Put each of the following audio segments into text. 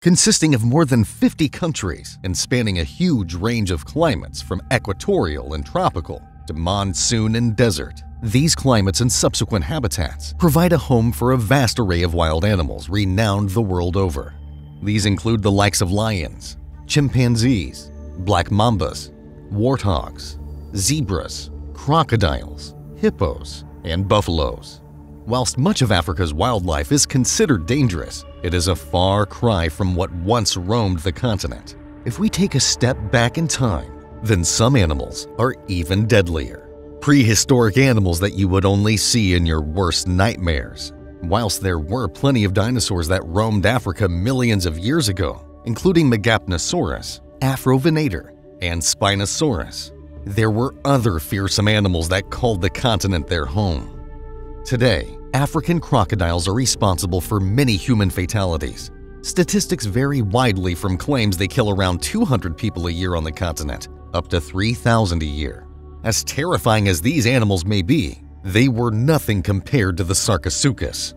consisting of more than 50 countries and spanning a huge range of climates from equatorial and tropical to monsoon and desert. These climates and subsequent habitats provide a home for a vast array of wild animals renowned the world over. These include the likes of lions, chimpanzees, black mambas, warthogs, zebras, crocodiles, hippos, and buffaloes. Whilst much of Africa's wildlife is considered dangerous, it is a far cry from what once roamed the continent. If we take a step back in time, then some animals are even deadlier. Prehistoric animals that you would only see in your worst nightmares. Whilst there were plenty of dinosaurs that roamed Africa millions of years ago, including Megapnosaurus, Afrovenator, and Spinosaurus, there were other fearsome animals that called the continent their home. Today, African crocodiles are responsible for many human fatalities. Statistics vary widely from claims they kill around 200 people a year on the continent, up to 3,000 a year. As terrifying as these animals may be, they were nothing compared to the Sarcosuchus.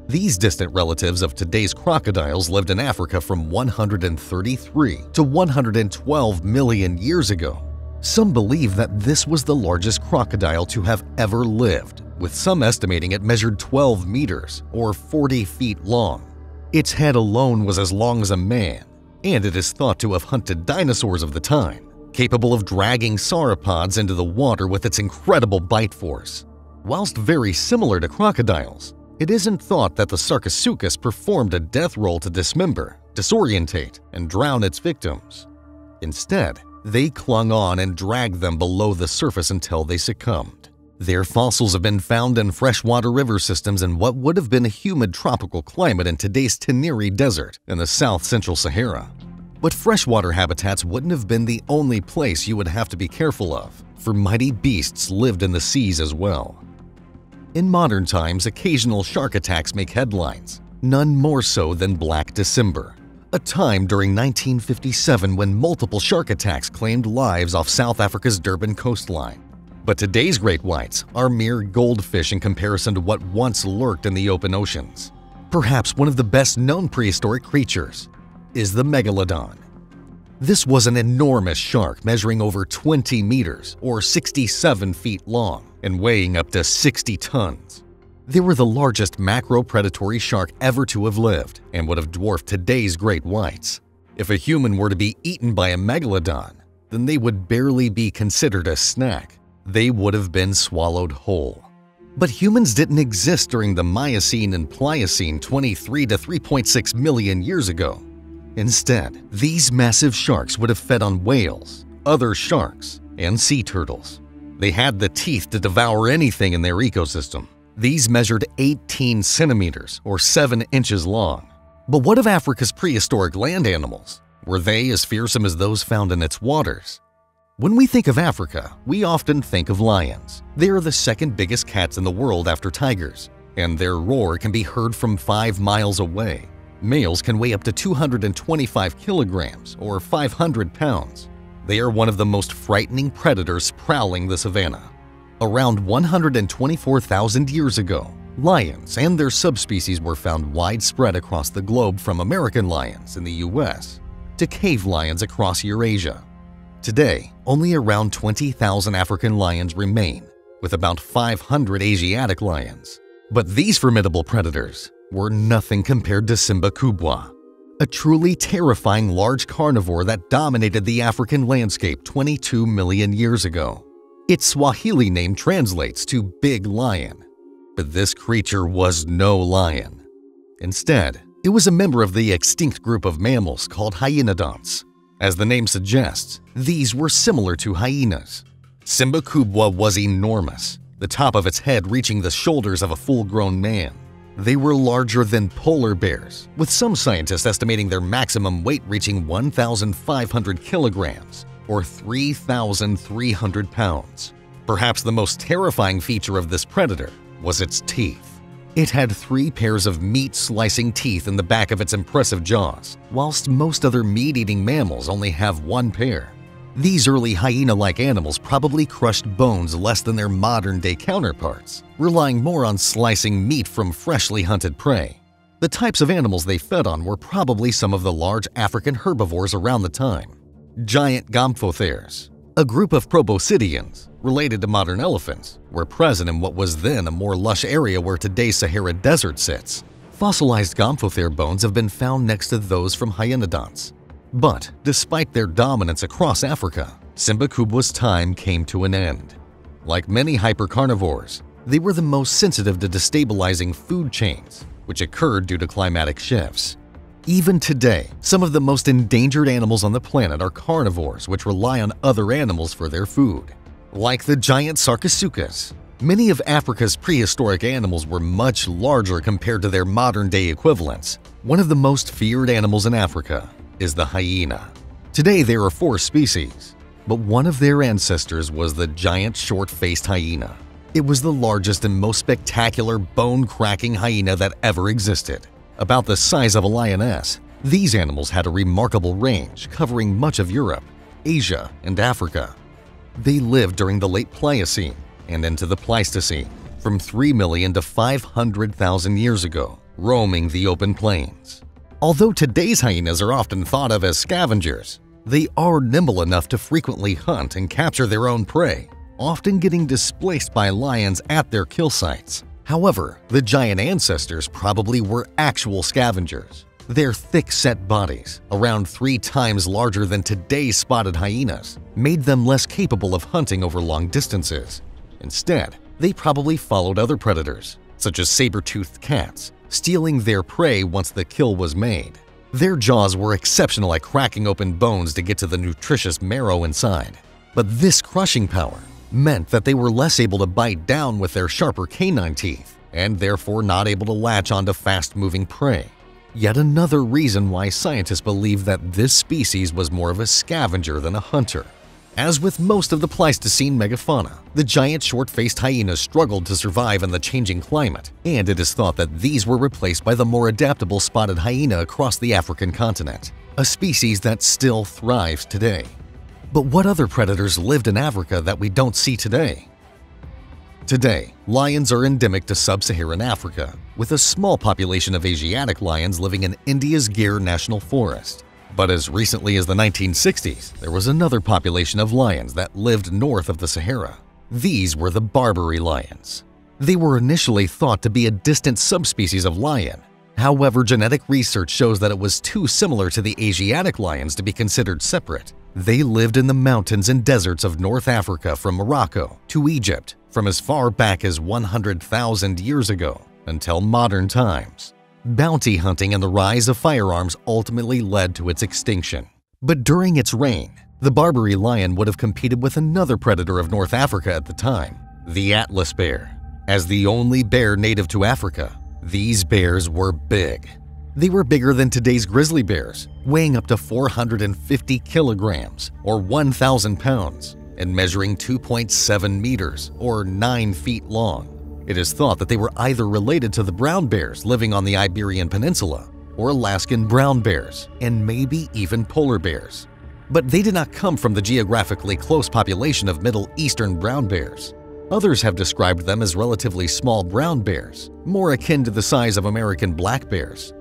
These distant relatives of today's crocodiles lived in Africa from 133 to 112 million years ago. Some believe that this was the largest crocodile to have ever lived, with some estimating it measured 12 meters or 40 feet long. Its head alone was as long as a man, and it is thought to have hunted dinosaurs of the time, capable of dragging sauropods into the water with its incredible bite force. Whilst very similar to crocodiles, it isn't thought that the Sarcosuchus performed a death roll to dismember, disorientate, and drown its victims. Instead, they clung on and dragged them below the surface until they succumbed. Their fossils have been found in freshwater river systems in what would have been a humid tropical climate in today's Teneri Desert in the south-central Sahara. But freshwater habitats wouldn't have been the only place you would have to be careful of, for mighty beasts lived in the seas as well. In modern times, occasional shark attacks make headlines, none more so than Black December, a time during 1957 when multiple shark attacks claimed lives off South Africa's Durban coastline. But today's great whites are mere goldfish in comparison to what once lurked in the open oceans. Perhaps one of the best-known prehistoric creatures is the megalodon. This was an enormous shark measuring over 20 meters or 67 feet long and weighing up to 60 tons. They were the largest macro-predatory shark ever to have lived and would have dwarfed today's great whites. If a human were to be eaten by a megalodon, then they would barely be considered a snack. They would have been swallowed whole. But humans didn't exist during the Miocene and Pliocene 23 to 3.6 million years ago. Instead, these massive sharks would have fed on whales, other sharks, and sea turtles. They had the teeth to devour anything in their ecosystem. These measured 18 centimeters or 7 inches long. But what of Africa's prehistoric land animals? Were they as fearsome as those found in its waters? When we think of Africa, we often think of lions. They are the second biggest cats in the world after tigers, and their roar can be heard from 5 miles away. Males can weigh up to 225 kilograms or 500 pounds. They are one of the most frightening predators prowling the savanna. Around 124,000 years ago, lions and their subspecies were found widespread across the globe, from American lions in the US to cave lions across Eurasia. Today, only around 20,000 African lions remain, with about 500 Asiatic lions. But these formidable predators were nothing compared to Simba Kubwa, a truly terrifying large carnivore that dominated the African landscape 22 million years ago. Its Swahili name translates to Big Lion, but this creature was no lion. Instead, it was a member of the extinct group of mammals called hyenodonts. As the name suggests, these were similar to hyenas. Simba Kubwa was enormous, the top of its head reaching the shoulders of a full-grown man. They were larger than polar bears, with some scientists estimating their maximum weight reaching 1,500 kilograms or 3,300 pounds. Perhaps the most terrifying feature of this predator was its teeth. It had 3 pairs of meat-slicing teeth in the back of its impressive jaws, whilst most other meat-eating mammals only have 1 pair. These early hyena-like animals probably crushed bones less than their modern-day counterparts, relying more on slicing meat from freshly hunted prey. The types of animals they fed on were probably some of the large African herbivores around the time. Giant gomphotheres, a group of proboscideans related to modern elephants, were present in what was then a more lush area where today's Sahara Desert sits. Fossilized gomphothere bones have been found next to those from hyenodonts. But despite their dominance across Africa, Simbakubwa's time came to an end. Like many hypercarnivores, they were the most sensitive to destabilizing food chains, which occurred due to climatic shifts. Even today, some of the most endangered animals on the planet are carnivores which rely on other animals for their food. Like the giant sarcosuchus, many of Africa's prehistoric animals were much larger compared to their modern-day equivalents. One of the most feared animals in Africa is the hyena. Today there are 4 species, but one of their ancestors was the giant short-faced hyena. It was the largest and most spectacular bone-cracking hyena that ever existed. About the size of a lioness, these animals had a remarkable range covering much of Europe, Asia, and Africa. They lived during the late Pliocene and into the Pleistocene, from 3 million to 500,000 years ago, roaming the open plains. Although today's hyenas are often thought of as scavengers, they are nimble enough to frequently hunt and capture their own prey, often getting displaced by lions at their kill sites. However, the giant ancestors probably were actual scavengers. Their thick-set bodies, around 3 times larger than today's spotted hyenas, made them less capable of hunting over long distances. Instead, they probably followed other predators, such as saber-toothed cats, stealing their prey once the kill was made. Their jaws were exceptional at cracking open bones to get to the nutritious marrow inside. But this crushing power meant that they were less able to bite down with their sharper canine teeth, and therefore not able to latch onto fast-moving prey. Yet another reason why scientists believe that this species was more of a scavenger than a hunter. As with most of the Pleistocene megafauna, the giant short-faced hyenas struggled to survive in the changing climate, and it is thought that these were replaced by the more adaptable spotted hyena across the African continent, a species that still thrives today. But what other predators lived in Africa that we don't see today? Today, lions are endemic to sub-Saharan Africa, with a small population of Asiatic lions living in India's Gir National Forest. But as recently as the 1960s, there was another population of lions that lived north of the Sahara. These were the Barbary lions. They were initially thought to be a distant subspecies of lion. However, genetic research shows that it was too similar to the Asiatic lions to be considered separate. They lived in the mountains and deserts of North Africa from Morocco to Egypt from as far back as 100,000 years ago until modern times. Bounty hunting and the rise of firearms ultimately led to its extinction. But during its reign, the Barbary lion would have competed with another predator of North Africa at the time, the Atlas bear. As the only bear native to Africa, these bears were big. They were bigger than today's grizzly bears, weighing up to 450 kilograms or 1,000 pounds and measuring 2.7 meters or 9 feet long. It is thought that they were either related to the brown bears living on the Iberian Peninsula or Alaskan brown bears and maybe even polar bears. But they did not come from the geographically close population of Middle Eastern brown bears. Others have described them as relatively small brown bears, more akin to the size of American black bears.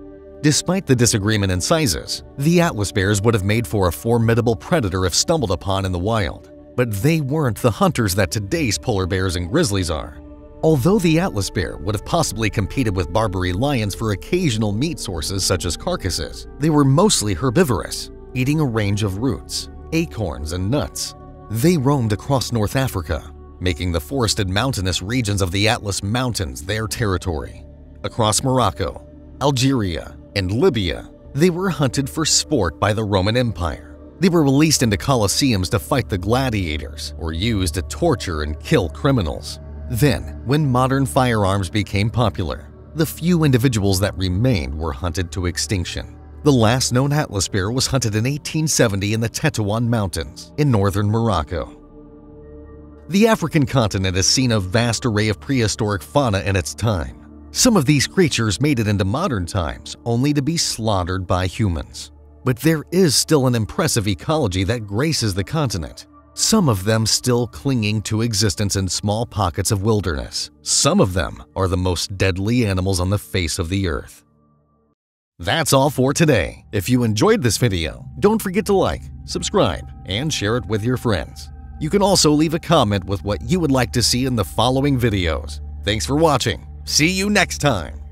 Despite the disagreement in sizes, the Atlas bears would have made for a formidable predator if stumbled upon in the wild. But they weren't the hunters that today's polar bears and grizzlies are. Although the Atlas bear would have possibly competed with Barbary lions for occasional meat sources such as carcasses, they were mostly herbivorous, eating a range of roots, acorns, and nuts. They roamed across North Africa, making the forested mountainous regions of the Atlas Mountains their territory. Across Morocco, Algeria, and Libya, they were hunted for sport by the Roman Empire. They were released into colosseums to fight the gladiators or used to torture and kill criminals. Then, when modern firearms became popular, the few individuals that remained were hunted to extinction. The last known Atlas bear was hunted in 1870 in the Tetuan Mountains in northern Morocco. The African continent has seen a vast array of prehistoric fauna in its time. Some of these creatures made it into modern times only to be slaughtered by humans. But there is still an impressive ecology that graces the continent, some of them still clinging to existence in small pockets of wilderness. Some of them are the most deadly animals on the face of the earth. That's all for today. If you enjoyed this video, don't forget to like, subscribe, and share it with your friends. You can also leave a comment with what you would like to see in the following videos. Thanks for watching. See you next time.